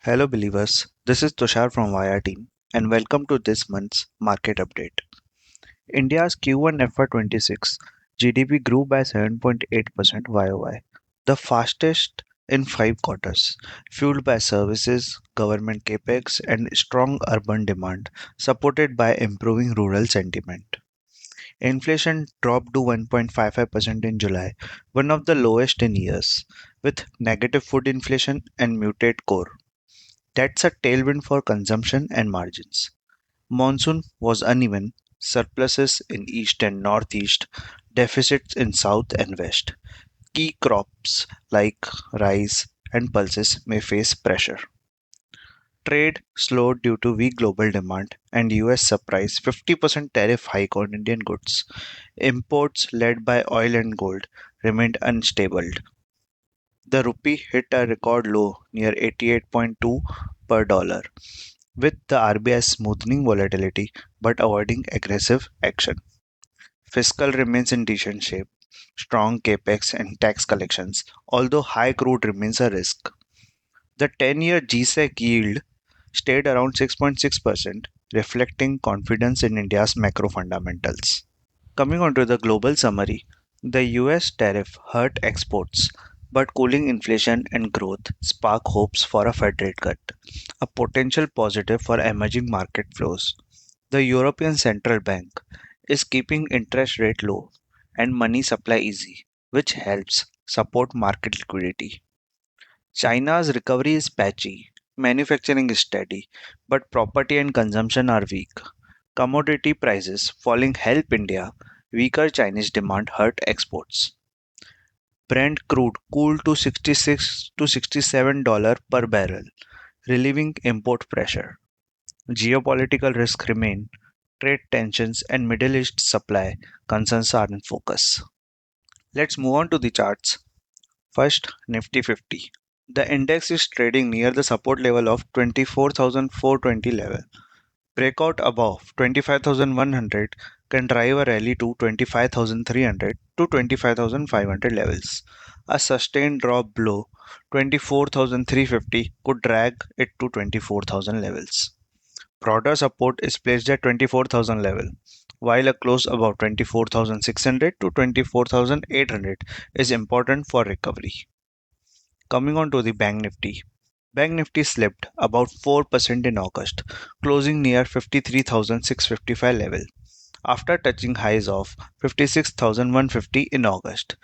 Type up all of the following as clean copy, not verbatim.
Hello, believers. This is Tushar from Via Team, and welcome to this month's market update. India's Q1 FY26 GDP grew by 7.8% YoY, the fastest in 5 quarters, fueled by services, government capex, and strong urban demand, supported by improving rural sentiment. Inflation dropped to 1.55% in July, one of the lowest in years, with negative food inflation and muted core. That's a tailwind for consumption and margins. Monsoon was uneven, surpluses in east and northeast, deficits in south and west. Key crops like rice and pulses may face pressure. Trade slowed due to weak global demand and US surprise 50% tariff hike on Indian goods. Imports led by oil and gold remained unstable. The rupee hit a record low near 88.2 per dollar, with the RBI smoothing volatility but avoiding aggressive action. Fiscal remains in decent shape, strong capex and tax collections, although high crude remains a risk. The 10-year GSEC yield stayed around 6.6%, reflecting confidence in India's macro fundamentals. Coming on to the global summary, the US tariff hurt exports, but cooling inflation and growth spark hopes for a Fed rate cut, a potential positive for emerging market flows. The European Central Bank is keeping interest rate low and money supply easy, which helps support market liquidity. China's recovery is patchy, manufacturing is steady, but property and consumption are weak. Commodity prices falling help India, weaker Chinese demand hurt exports. Brent crude cooled to 66 to $67 per barrel, relieving import pressure. Geopolitical risks remain, trade tensions and Middle East supply concerns are in focus. Let's move on to the charts. First, Nifty 50. The index is trading near the support level of 24,420 level. Breakout above 25,100 can drive a rally to 25,300 to 25,500 levels. A sustained drop below 24,350 could drag it to 24,000 levels. Broader support is placed at 24,000 level, while a close above 24,600 to 24,800 is important for recovery. Coming on to the Bank Nifty. Bank Nifty slipped about 4% in August, closing near 53,655 level after touching highs of 56,150 in August.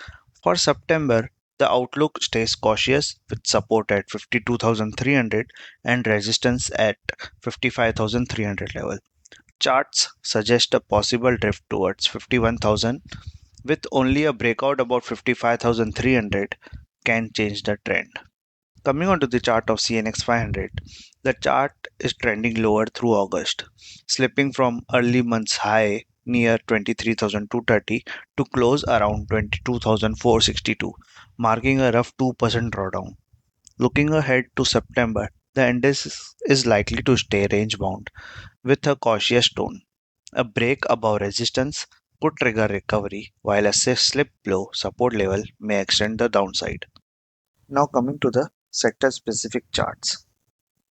For September, the outlook stays cautious with support at 52,300 and resistance at 55,300 level. Charts suggest a possible drift towards 51,000 with only a breakout about 55,300 can change the trend. Coming onto the chart of CNX 500, the chart is trending lower through August, slipping from early months high near 23,230 to close around 22,462, marking a rough 2% drawdown. Looking ahead to September, the index is likely to stay range bound with a cautious tone. A break above resistance could trigger recovery, while a slip below support level may extend the downside. Now coming to the sector specific charts.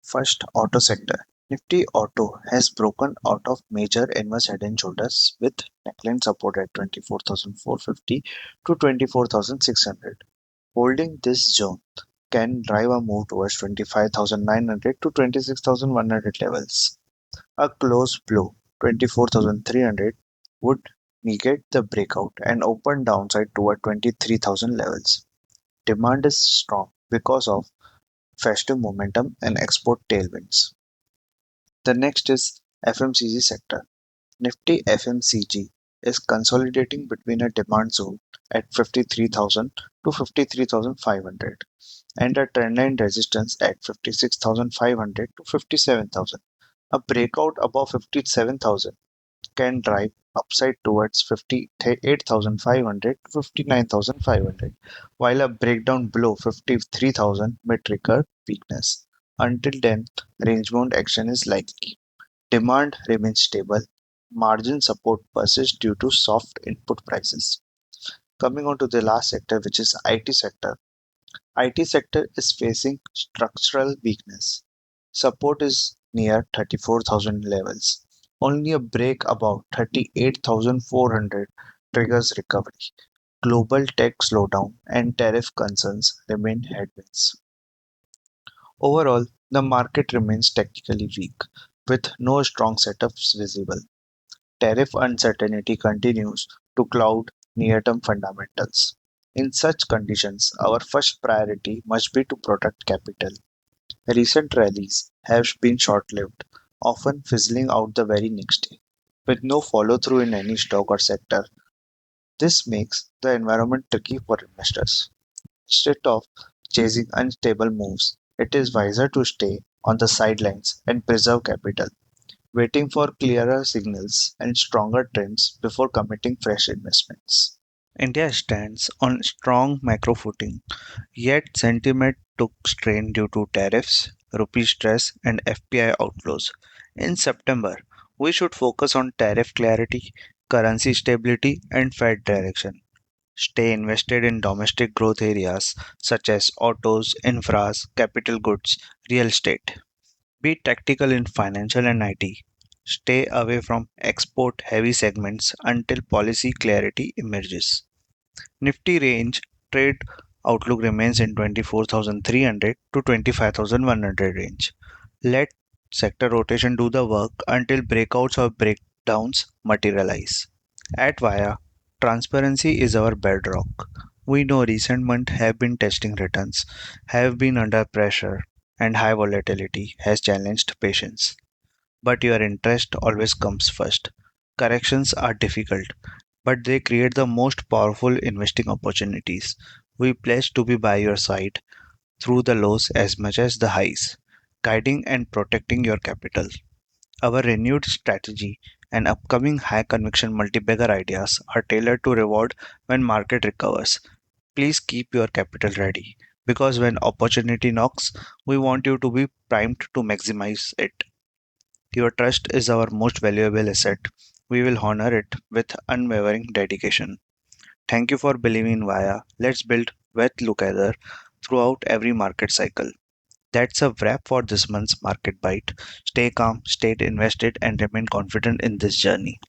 First, auto sector. Nifty Auto has broken out of major inverse head and shoulders with neckline support at 24,450 to 24,600. Holding this zone can drive a move towards 25,900 to 26,100 levels. A close below 24,300 would negate the breakout and open downside toward 23,000 levels. Demand is strong because of festive momentum and export tailwinds. The next is FMCG sector. Nifty FMCG is consolidating between a demand zone at 53,000 to 53,500 and a trendline resistance at 56,500 to 57,000. A breakout above 57,000 can drive upside towards 58,500 to 59,500, while a breakdown below 53,000 may trigger weakness. Until then, range-bound action is likely. Demand remains stable. Margin support persists due to soft input prices. Coming on to the last sector, which is IT sector. IT sector is facing structural weakness. Support is near 34,000 levels. Only a break above 38,400 triggers recovery. Global tech slowdown and tariff concerns remain headwinds. Overall, the market remains technically weak, with no strong setups visible. Tariff uncertainty continues to cloud near-term fundamentals. In such conditions, our first priority must be to protect capital. Recent rallies have been short-lived, often fizzling out the very next day, with no follow-through in any stock or sector. This makes the environment tricky for investors. Instead of chasing unstable moves, it is wiser to stay on the sidelines and preserve capital, waiting for clearer signals and stronger trends before committing fresh investments. India stands on strong macro footing, yet sentiment took strain due to tariffs, rupee stress, and FPI outflows. In September, we should focus on tariff clarity, currency stability, and Fed direction. Stay invested in domestic growth areas such as autos, infras, capital goods, real estate. Be tactical in financial and IT. Stay away from export heavy segments until policy clarity emerges. Nifty range trade outlook remains in 24,300 to 25,100 range. Let sector rotation do the work until breakouts or breakdowns materialize. At Via, transparency is our bedrock. We know recent months have been testing returns, have been under pressure, and high volatility has challenged patience. But your interest always comes first. Corrections are difficult, but they create the most powerful investing opportunities. We pledge to be by your side through the lows as much as the highs, guiding and protecting your capital. Our renewed strategy and upcoming high conviction multi-bagger ideas are tailored to reward when market recovers. Please keep your capital ready because when opportunity knocks, we want you to be primed to maximize it. Your trust is our most valuable asset. We will honor it with unwavering dedication. Thank you for believing in Vaya. Let's build wealth together throughout every market cycle. That's a wrap for this month's Market Bite. Stay calm, stay invested, and remain confident in this journey.